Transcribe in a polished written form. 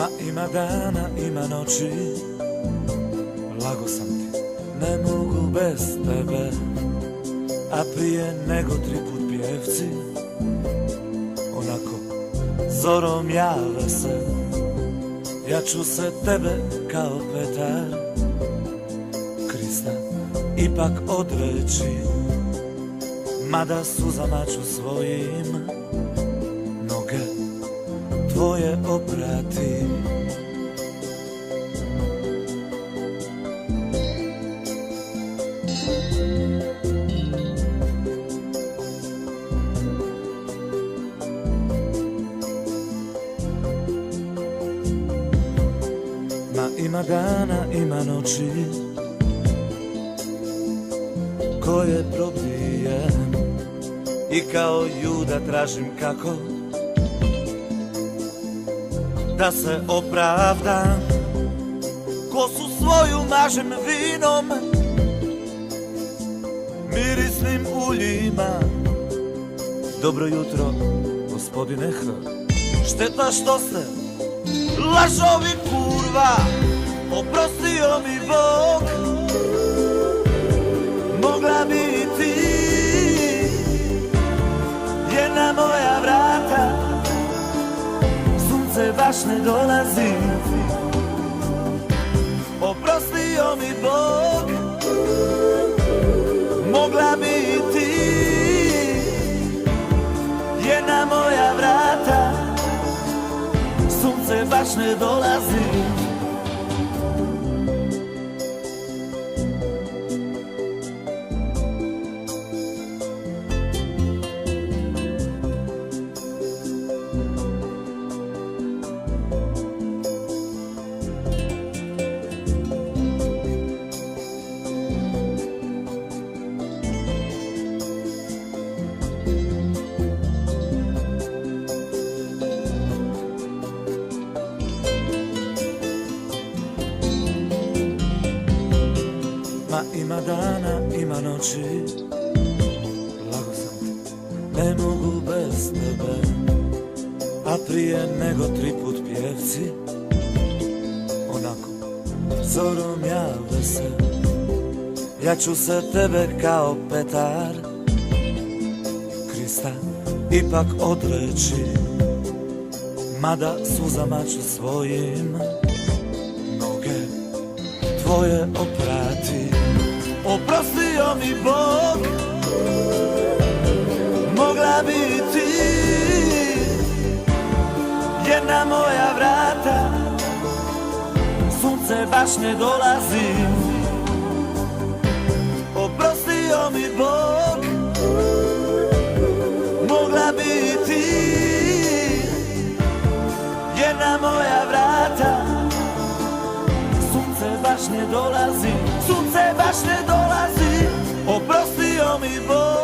Ma ima dana, ima noći, lago sam ti, ne mogu bez tebe. A prije nego 3 put pjevci, onako zorom jave se, ja ću se tebe kao Petar Krista ipak odreći, mada suzama ću svojim noge tvoje oprati. Ma ima dana, ima noći koje probijem i kao Juda tražim kako da se opravdam. Kosu svoju mažem vinom, mirisnim uljima. Dobro jutro, gospodine H. Šteta što ste lažovi kurva, oprostio mi Bog. Mogla bi i ti, jedna moja vrata, sunce baš ne dolazi. Oprostio mi Bog. Mogla bi i ti, jedna moja vrata, sunce baš ne dolazi. Ma ima dana, ima noći, lago sam ti, ne mogu bez tebe. A prije nego 3 put pjevci, onako zorom jave se, ja ću se tebe kao Petar Krista ipak odreći, mada suzama ću svojim noge tvoje oprati. Oprostio mi Bog. Mogla bi i ti, jedna moja vrata, sunce baš ne dolazi. Oprostio mi Bog. Mogla bi i ti, jedna moja vrata, sunce baš ne dolazi. Sunce baš ne dolazi. Oprostio mi Bog.